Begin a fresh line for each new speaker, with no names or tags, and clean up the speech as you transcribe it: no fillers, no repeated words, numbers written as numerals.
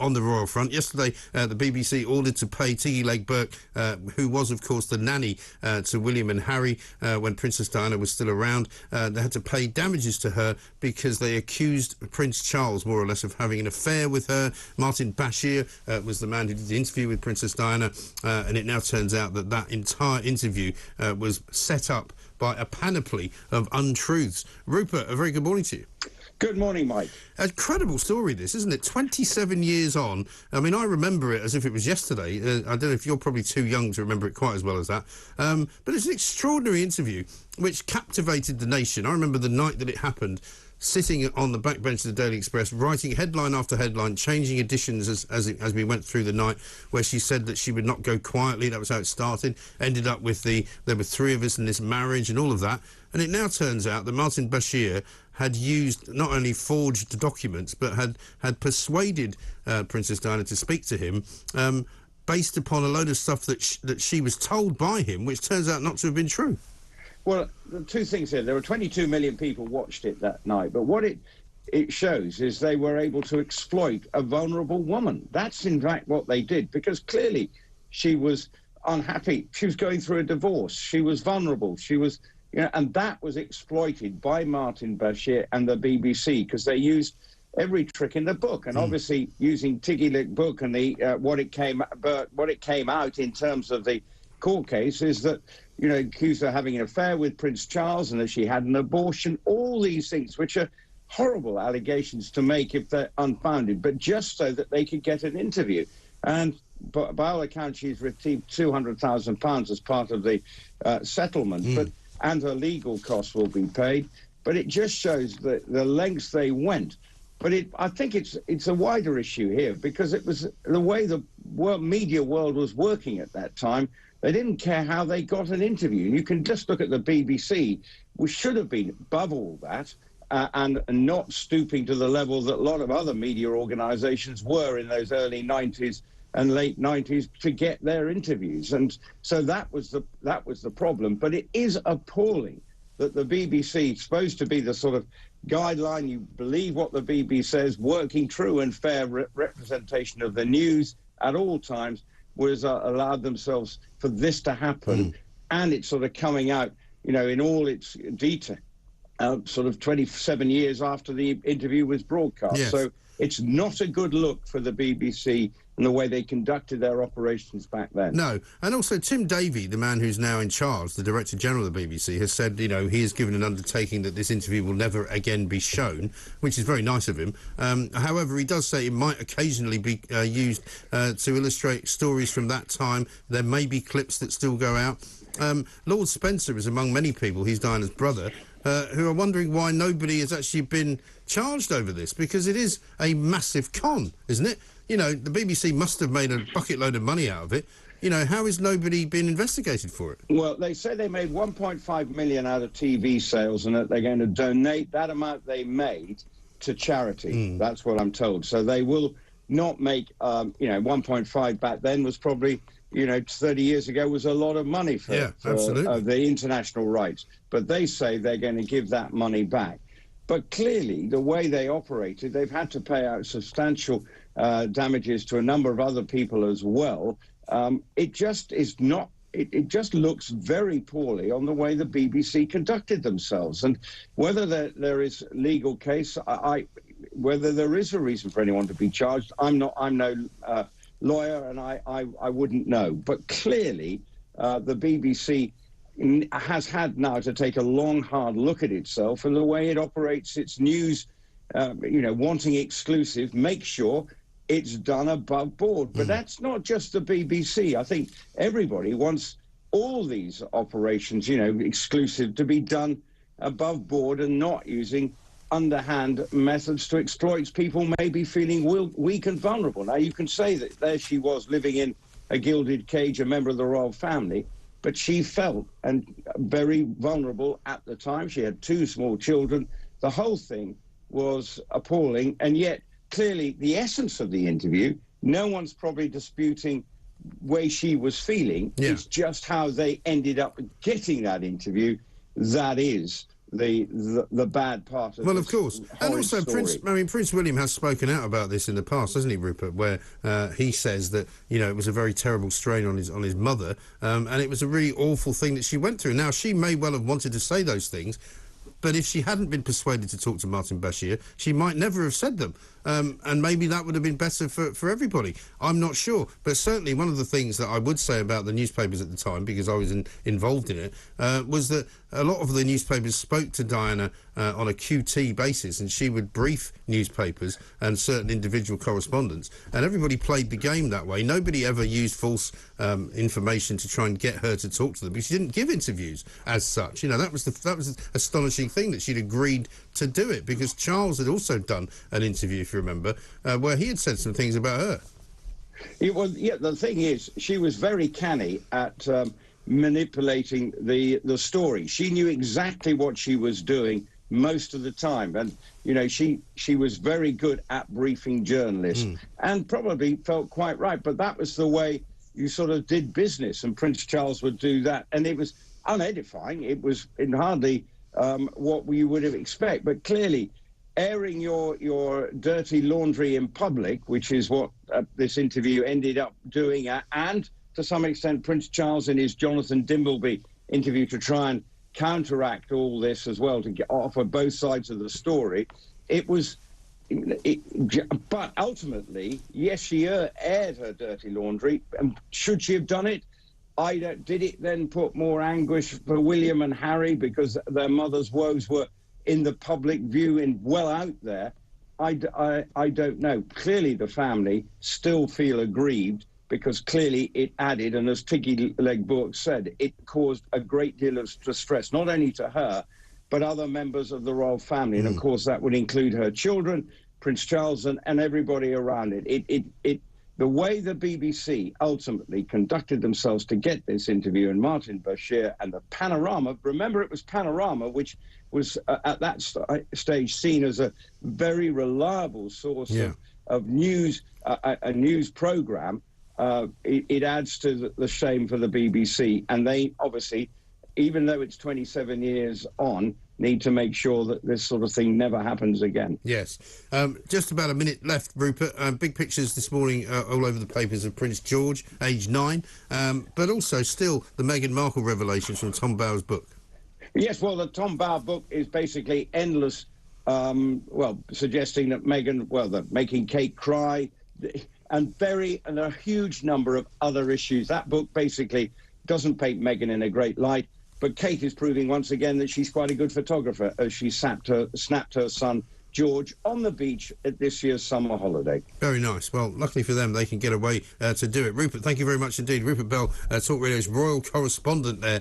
on the royal front. Yesterday, the BBC ordered to pay Tiggy Legge-Bourke, who was, of course, the nanny to William and Harry when Princess Diana was still around. They had to pay damages to her because they accused Prince Charles, more or less, of having an affair with her. Martin Bashir was the man who did the interview with Princess Diana, and it now turns out that that entire interview was set up by a panoply of untruths. Rupert, a very good morning to you.
Good morning, Mike.
A credible story, this, isn't it? 27 years on. I mean, I remember it as if it was yesterday. I don't know if you're probably too young to remember it quite as well as that. But it's an extraordinary interview which captivated the nation. I remember the night that it happened, sitting on the backbench of the Daily Express, writing headline after headline, changing editions as we went through the night, where she said that she would not go quietly. That was how it started. Ended up with there were three of us in this marriage and all of that. And it now turns out that Martin Bashir had used not only forged documents, but had persuaded Princess Diana to speak to him based upon a load of stuff that she was told by him, which turns out not to have been true.
Well, two things here. There were 22 million people watched it that night, but what it shows is they were able to exploit a vulnerable woman. That's in fact what they did, because clearly she was unhappy. She was going through a divorce. She was vulnerable. She was, and that was exploited by Martin Bashir and the BBC, because they used every trick in the book, and obviously using Tiggy Legge-Bourke and the what it came out in terms of the court case is that, accused her of having an affair with Prince Charles and that she had an abortion, all these things, which are horrible allegations to make if they're unfounded, but just so that they could get an interview. And by all accounts, she's received £200,000 as part of the settlement, and her legal costs will be paid. But it just shows the lengths they went. But I think it's a wider issue here, because it was the way the media world was working at that time. They didn't care how they got an interview. You can just look at the BBC, which should have been above all that and not stooping to the level that a lot of other media organisations were in those early 90s and late 90s to get their interviews. And so that was the problem. But it is appalling that the BBC, supposed to be the sort of guideline, you believe what the BBC says, working true and fair representation of the news at all times, was allowed themselves for this to happen. And it's sort of coming out, in all its detail, sort of 27 years after the interview was broadcast. Yes. So it's not a good look for the BBC and the way they conducted their operations back then.
No, and also Tim Davie, the man who's now in charge, the Director General of the BBC, has said, he has given an undertaking that this interview will never again be shown, which is very nice of him. However, he does say it might occasionally be used to illustrate stories from that time. There may be clips that still go out. Lord Spencer is among many people, he's Diana's brother, who are wondering why nobody has actually been charged over this, because it is a massive con, isn't it? The BBC must have made a bucket load of money out of it. How has nobody been investigated for it?
Well, they say they made 1.5 million out of TV sales and that they're going to donate that amount they made to charity. That's what I'm told. So they will not make, 1.5 back then was probably, 30 years ago was a lot of money for the international rights. But they say they're going to give that money back. But clearly, the way they operated, they've had to pay out substantial damages to a number of other people as well. It just is not. It just looks very poorly on the way the BBC conducted themselves. And whether there is legal case, whether there is a reason for anyone to be charged, I'm no lawyer, and I wouldn't know. But clearly, the BBC has had now to take a long, hard look at itself and the way it operates its news, wanting exclusive, make sure it's done above board. But that's not just the BBC. I think everybody wants all these operations, exclusive, to be done above board and not using underhand methods to exploit people maybe feeling weak and vulnerable. Now, you can say that there she was living in a gilded cage, a member of the royal family, but she felt very vulnerable at the time. She had 2 small children. The whole thing was appalling, and yet clearly the essence of the interview, no one's probably disputing way she was feeling. It's just how they ended up getting that interview that is the bad part of
well,
this
of course. And also,
story.
Prince William has spoken out about this in the past, hasn't he, Rupert, where he says that, you know, it was a very terrible strain on his mother, and it was a really awful thing that she went through. Now, she may well have wanted to say those things, but if she hadn't been persuaded to talk to Martin Bashir, she might never have said them. And maybe that would have been better for everybody. I'm not sure. But certainly one of the things that I would say about the newspapers at the time, because I was involved in it, was that a lot of the newspapers spoke to Diana on a QT basis, and she would brief newspapers and certain individual correspondents, and everybody played the game that way. Nobody ever used false information to try and get her to talk to them, because she didn't give interviews as such. You know, that was an astonishing thing, that she'd agreed to do it, because Charles had also done an interview, if you remember, where he had said some things about her.
The thing is, she was very canny at manipulating the story. She knew exactly what she was doing most of the time, and you know, she was very good at briefing journalists, and probably felt quite right. But that was the way you sort of did business, and Prince Charles would do that, and it was unedifying. It was hardly what we would have expected, but clearly airing your dirty laundry in public, which is what this interview ended up doing, and to some extent Prince Charles in his Jonathan Dimbleby interview, to try and counteract all this as well, to offer both sides of the story. But ultimately, yes, she aired her dirty laundry. And should she have done it? Did it then put more anguish for William and Harry because their mother's woes were in the public view and well out there? I don't know. Clearly the family still feel aggrieved, because clearly it added, and as Tiggy Legge-Bourke said, it caused a great deal of distress, not only to her, but other members of the royal family. And of course that would include her children, Prince Charles, and everybody around it. The way the BBC ultimately conducted themselves to get this interview, and Martin Bashir and the Panorama, remember it was Panorama, which was at that stage seen as a very reliable source of news, a news programme. It adds to the shame for the BBC, and they obviously, even though it's 27 years on, need to make sure that this sort of thing never happens again.
Yes. Just about a minute left, Rupert. Big pictures this morning all over the papers of Prince George, aged 9, but also still the Meghan Markle revelations from Tom Bower's book. Yes,
well, the Tom Bower book is basically endless, suggesting that Meghan, making Kate cry, and a huge number of other issues. That book basically doesn't paint Meghan in a great light, but Kate is proving once again that she's quite a good photographer, as she snapped her son George on the beach at this year's summer holiday.
Very nice. Well, luckily for them, they can get away to do it. Rupert, thank you very much indeed. Rupert Bell, Talk Radio's royal correspondent there.